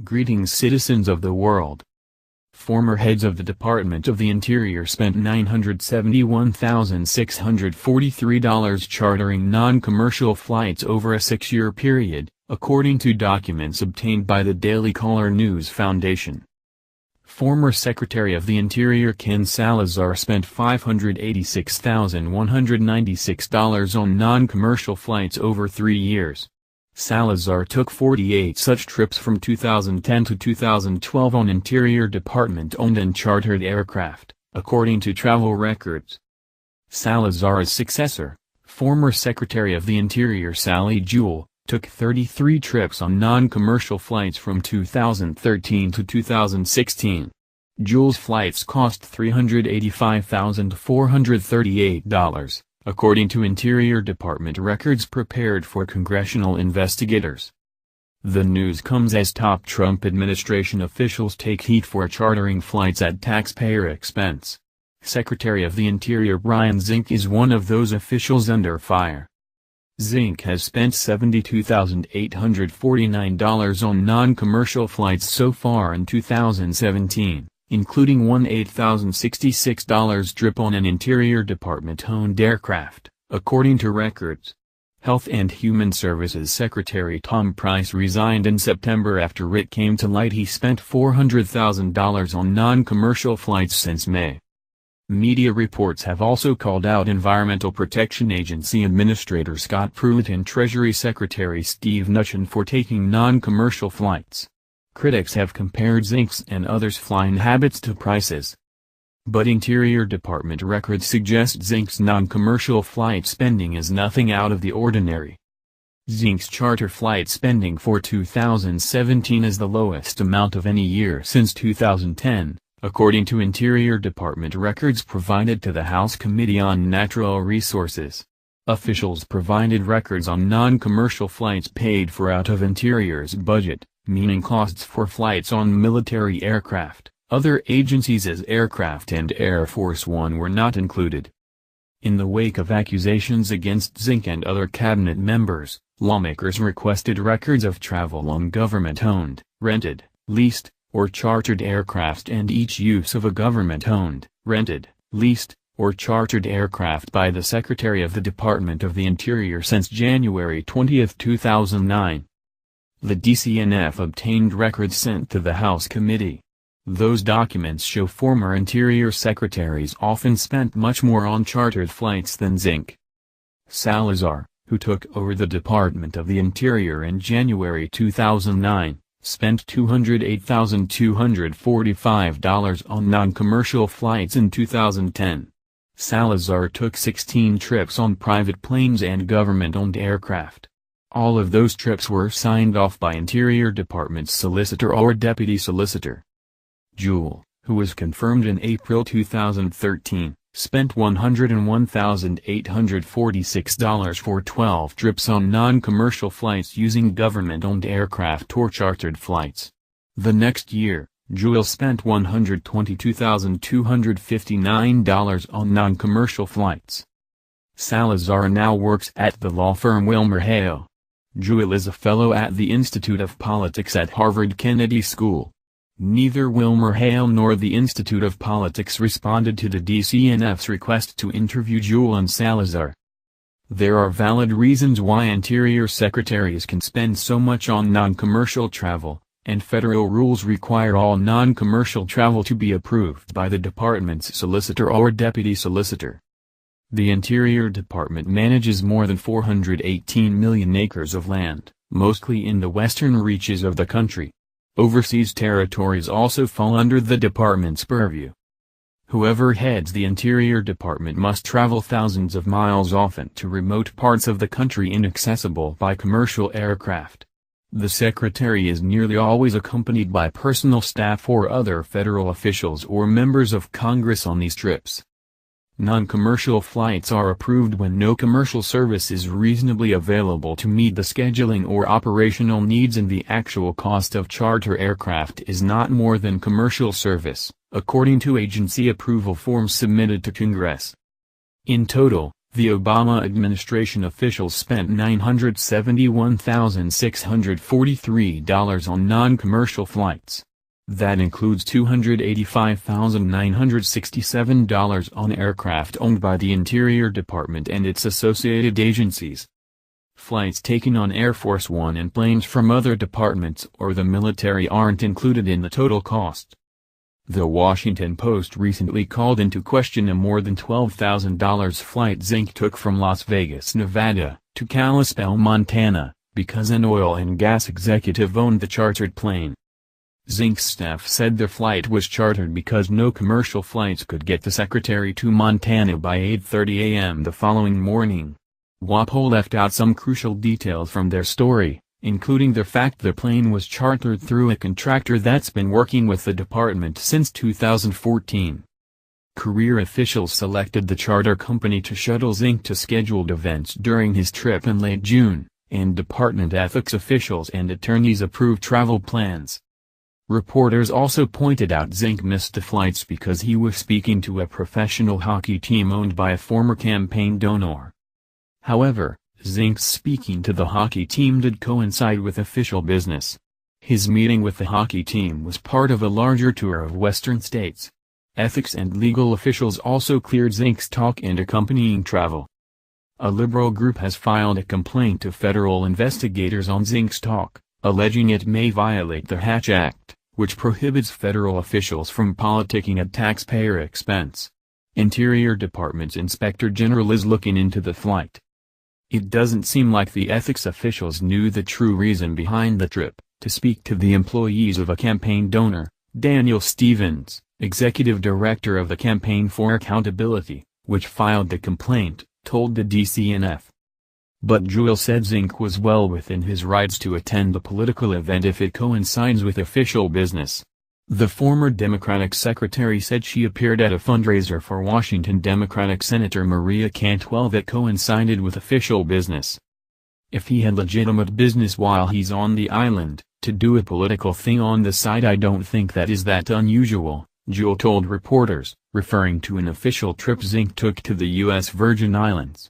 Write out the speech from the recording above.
Greetings, citizens of the world. Former heads of the Department of the Interior spent $971,643 chartering non-commercial flights over a 6-year period, according to documents obtained by the Daily Caller News Foundation. Former Secretary of the Interior Ken Salazar spent $586,196 on non-commercial flights over 3 years. Salazar took 48 such trips from 2010 to 2012 on Interior Department-owned and chartered aircraft, according to travel records. Salazar's successor, former Secretary of the Interior Sally Jewell, took 33 trips on non-commercial flights from 2013 to 2016. Jewell's flights cost $385,438. According to Interior Department records prepared for congressional investigators. The news comes as top Trump administration officials take heat for chartering flights at taxpayer expense. Secretary of the Interior Brian Zink is one of those officials under fire. Zink has spent $72,849 on non-commercial flights so far in 2017. Including one $8,066 trip on an Interior Department-owned aircraft, according to records. Health and Human Services Secretary Tom Price resigned in September after it came to light he spent $400,000 on non-commercial flights since May. Media reports have also called out Environmental Protection Agency Administrator Scott Pruitt and Treasury Secretary Steve Mnuchin for taking non-commercial flights. Critics have compared Zink's and others' flying habits to Price's. But Interior Department records suggest Zink's non-commercial flight spending is nothing out of the ordinary. Zink's charter flight spending for 2017 is the lowest amount of any year since 2010, according to Interior Department records provided to the House Committee on Natural Resources. Officials provided records on non-commercial flights paid for out of Interior's budget, meaning costs for flights on military aircraft. Other agencies as Aircraft and Air Force One were not included. In the wake of accusations against Zink and other cabinet members, lawmakers requested records of travel on government-owned, rented, leased, or chartered aircraft and each use of a government-owned, rented, leased, or chartered aircraft by the Secretary of the Department of the Interior since January 20, 2009. The DCNF obtained records sent to the House Committee. Those documents show former Interior Secretaries often spent much more on chartered flights than Zink. Salazar, who took over the Department of the Interior in January 2009, spent $208,245 on non-commercial flights in 2010. Salazar took 16 trips on private planes and government-owned aircraft. All of those trips were signed off by Interior Department's solicitor or deputy solicitor. Jewell, who was confirmed in April 2013, spent $101,846 for 12 trips on non-commercial flights using government-owned aircraft or chartered flights. The next year, Jewell spent $122,259 on non-commercial flights. Salazar now works at the law firm WilmerHale. Jewell is a fellow at the Institute of Politics at Harvard Kennedy School. Neither WilmerHale nor the Institute of Politics responded to the DCNF's request to interview Jewell and Salazar. There are valid reasons why Interior Secretaries can spend so much on non-commercial travel, and federal rules require all non-commercial travel to be approved by the department's solicitor or deputy solicitor. The Interior Department manages more than 418 million acres of land, mostly in the western reaches of the country. Overseas territories also fall under the department's purview. Whoever heads the Interior Department must travel thousands of miles often to remote parts of the country inaccessible by commercial aircraft. The Secretary is nearly always accompanied by personal staff or other federal officials or members of Congress on these trips. Non-commercial flights are approved when no commercial service is reasonably available to meet the scheduling or operational needs and the actual cost of charter aircraft is not more than commercial service, according to agency approval forms submitted to Congress. In total, The Obama administration officials spent $971,643 on non-commercial flights. That includes $285,967 on aircraft owned by the Interior Department and its associated agencies. Flights taken on Air Force One and planes from other departments or the military aren't included in the total cost. The Washington Post recently called into question a more than $12,000 flight Zink took from Las Vegas, Nevada, to Kalispell, Montana, because an oil and gas executive owned the chartered plane. Zink's staff said the flight was chartered because no commercial flights could get the secretary to Montana by 8:30 a.m. the following morning. WAPO left out some crucial details from their story, including the fact the plane was chartered through a contractor that's been working with the department since 2014. Career officials selected the charter company to shuttle Zink to scheduled events during his trip in late June, and department ethics officials and attorneys approved travel plans. Reporters also pointed out Zink missed the flights because he was speaking to a professional hockey team owned by a former campaign donor. However, Zink's speaking to the hockey team did coincide with official business. His meeting with the hockey team was part of a larger tour of western states. Ethics and legal officials also cleared Zink's talk and accompanying travel. A liberal group has filed a complaint to federal investigators on Zink's talk, alleging it may violate the Hatch Act, which prohibits federal officials from politicking at taxpayer expense. Interior Department's Inspector General is looking into the flight. It doesn't seem like the ethics officials knew the true reason behind the trip, to speak to the employees of a campaign donor. Daniel Stevens, executive director of the Campaign for Accountability, which filed the complaint, told the DCNF. But Jewell said Zink was well within his rights to attend the political event if it coincides with official business. The former Democratic secretary said she appeared at a fundraiser for Washington Democratic Senator Maria Cantwell that coincided with official business. If he had legitimate business while he's on the island, to do a political thing on the side, I don't think that is that unusual, Jewell told reporters, referring to an official trip Zink took to the U.S. Virgin Islands.